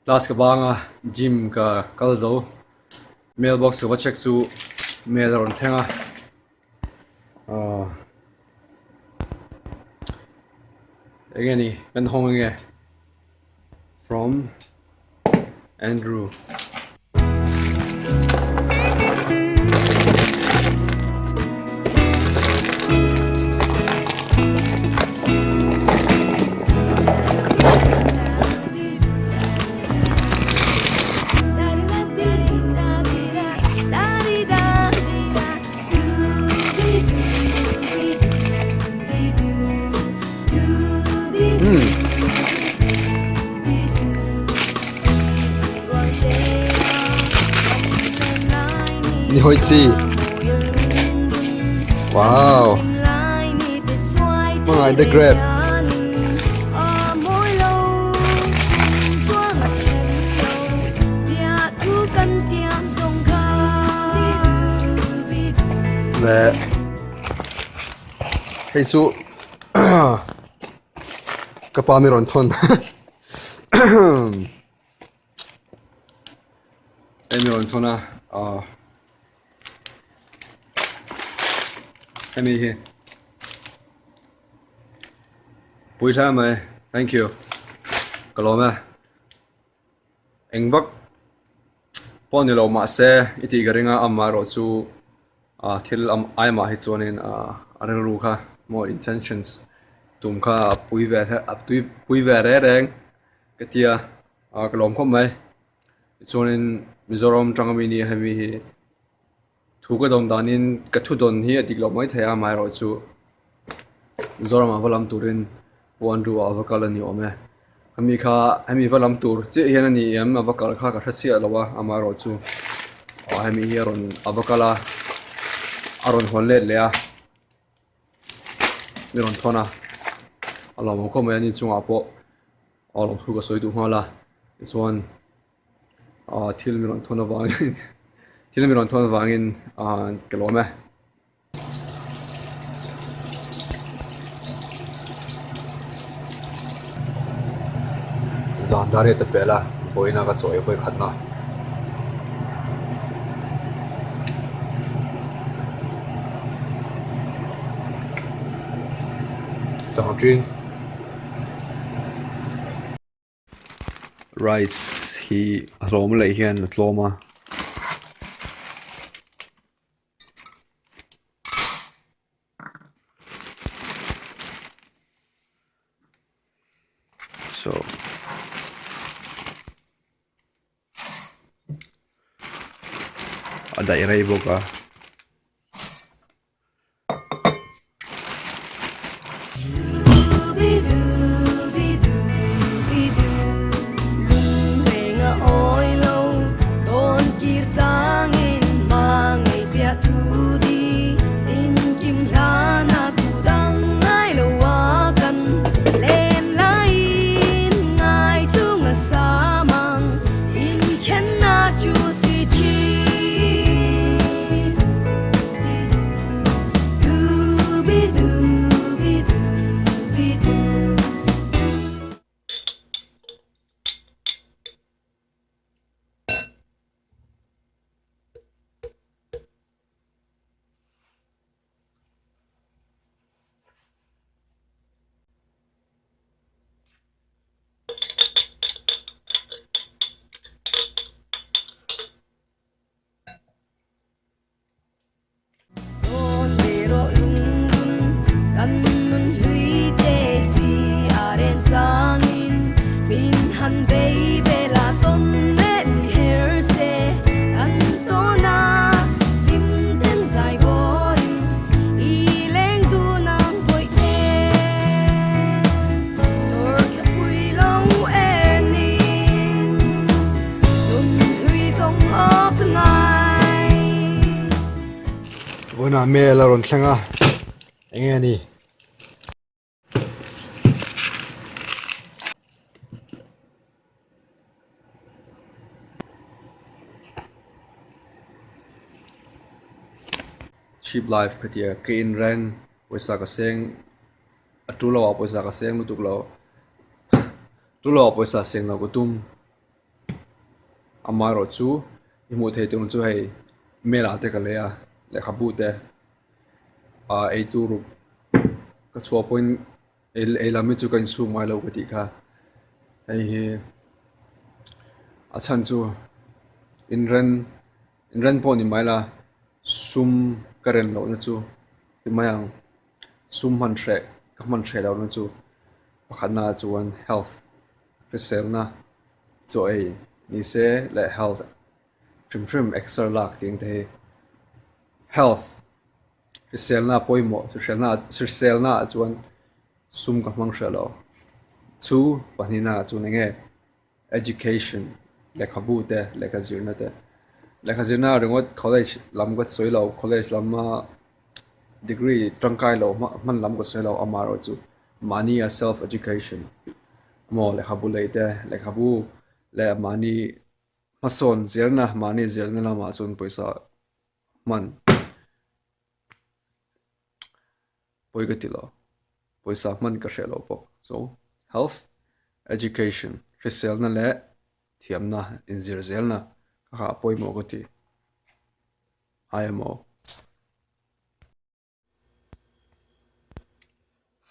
class ka banga gym ka kalzo mailbox ka check su mail ron thenga again ni kan hong nge from Andrew. Ni hoi chi. Wow. My the great. Lẹ. Hey su. Kapa mi ron thon. Em mi ron thona. Em mi hi. Bùi sa mày. Thank you. Cái lỗ mà. Anh bắc. Pon ni lo ma se iti garinga amma ro chu thil ai ma hi chuanin areng ru kha more intentions tum kha pui ve re reng katia kalom khom mai chuanin Mizoram tangami ni hemi hi thu ka dom danin ka thu don hi atik lo mai thaya mai ro chu Mizoram avalam turin pon ru avakala ni ome hemi valam tur che hian ani am avakal kha ka thasi alawa amaro chu hemi hi aron avakala aron honle le a miron thona alom ko mai ani chunga po alom thu ka soi du hala chuan thil miron thona wangin kelome Zandare te pela boina ka choi koi khatna Sangtrin rice hi rom le hian tloma so ada irai boka Bona me la ron thlanga enge ni cheap life katia kein ren poisa ka seng atulo poisa ka seng lutuk lo tulo poisa seng lo kutum amaro chu imu thei tung chu hei mela te ka leya le khabu te a ei tu ru ka chua point el lami chu kan su mai lo ka ti kha hei hi a chan chu in ren po ni mai la sum karen lo na chu ti mayang sum man thre ka man thre lo na chu pakhat na chuan health resel na cho ei ni se le health trim extra lak ting te health resel na poimo resel na chuan sum ka mang shalo chu panina chu nge education le khabu te le ka zirna te le ka zirna ringot college lam ka soi lo college lam ma degree tangkai lo man lam ka soi lo amaro chu mani a self education mo le khabu le khabu le mani mason zirna mani zirna lama chun poisa man poigatilo poisa man ka shelo po so health education resel na le thiam na in zirzel na ka poimo goti IMO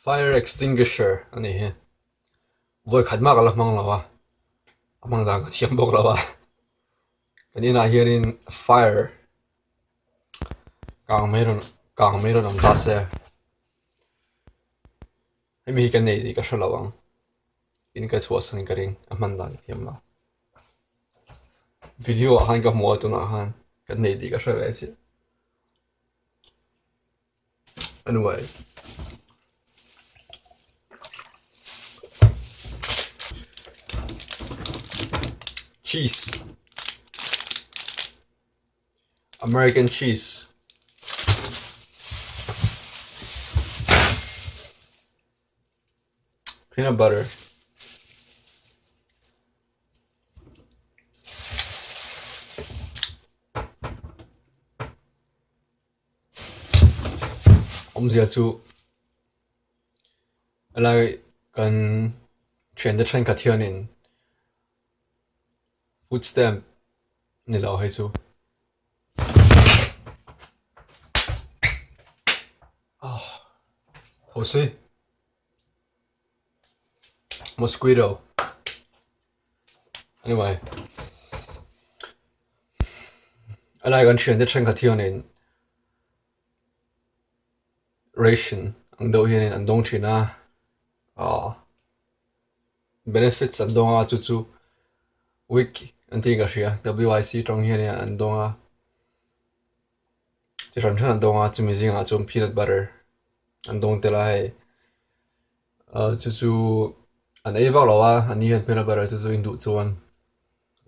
fire extinguisher ani he voi khatma ka lamang lawa amang da ka thiam bok lawa kanina hianin fire kang meron am ta se mi kan nei di ka shalawang in ka chua sang ka ring aman da ka thiam la video han ka mo tu na han kan nei di ka shalawe chi anyway cheese American cheese peanut butter zia chu alai kan trend trend ka thianin food stamp ni lo hai chu Jose mosquito anyway alai kan trend ka thianin ration ang do hianin an dong thina benefits an donga chu week anti ka hria WIC tong hianin an donga ti ran an donga chumi zinga chum peanut butter an dong te la hai chu an ei vak lawa an ni han peanut butter chu in du chuan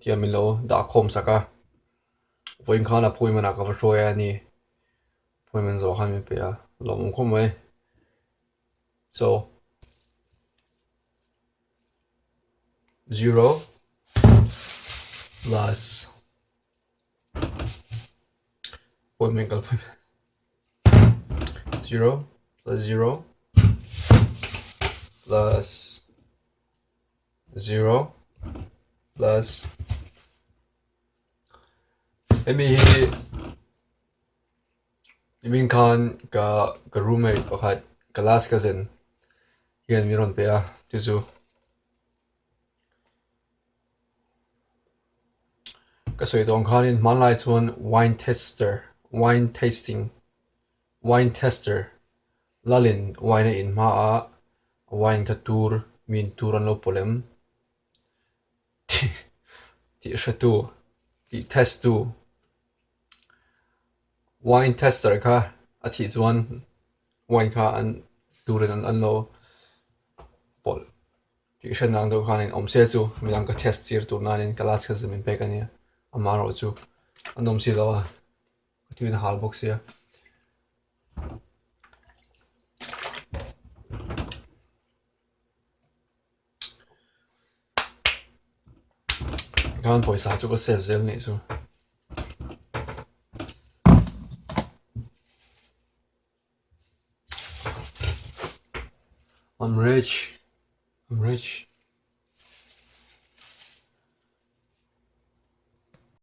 tiamin lo da khom saka voin khana phoimana ka hroya ni phoiman zo khan me pe a lom khom mai so 0 plus phoiman kal 0 plus 0 plus 0 plus maybe Ibin Khan ka roommate pakhat ka last cousin hian miron pe a tizu ka soi tong khanin manlai chuan wine tester lalin wine in ma a wine ka tur min turan lo polem ti shatu ti test tu wine tester ka athi chuan wine ka an turan an lo pol ti shanang do khanin omse chu milang ka test tir tu nanin kalas ka zamin pe kania amaro chu anom si lawa tuin hal box ya gan poisa chu ko save zel ni chu I'm rich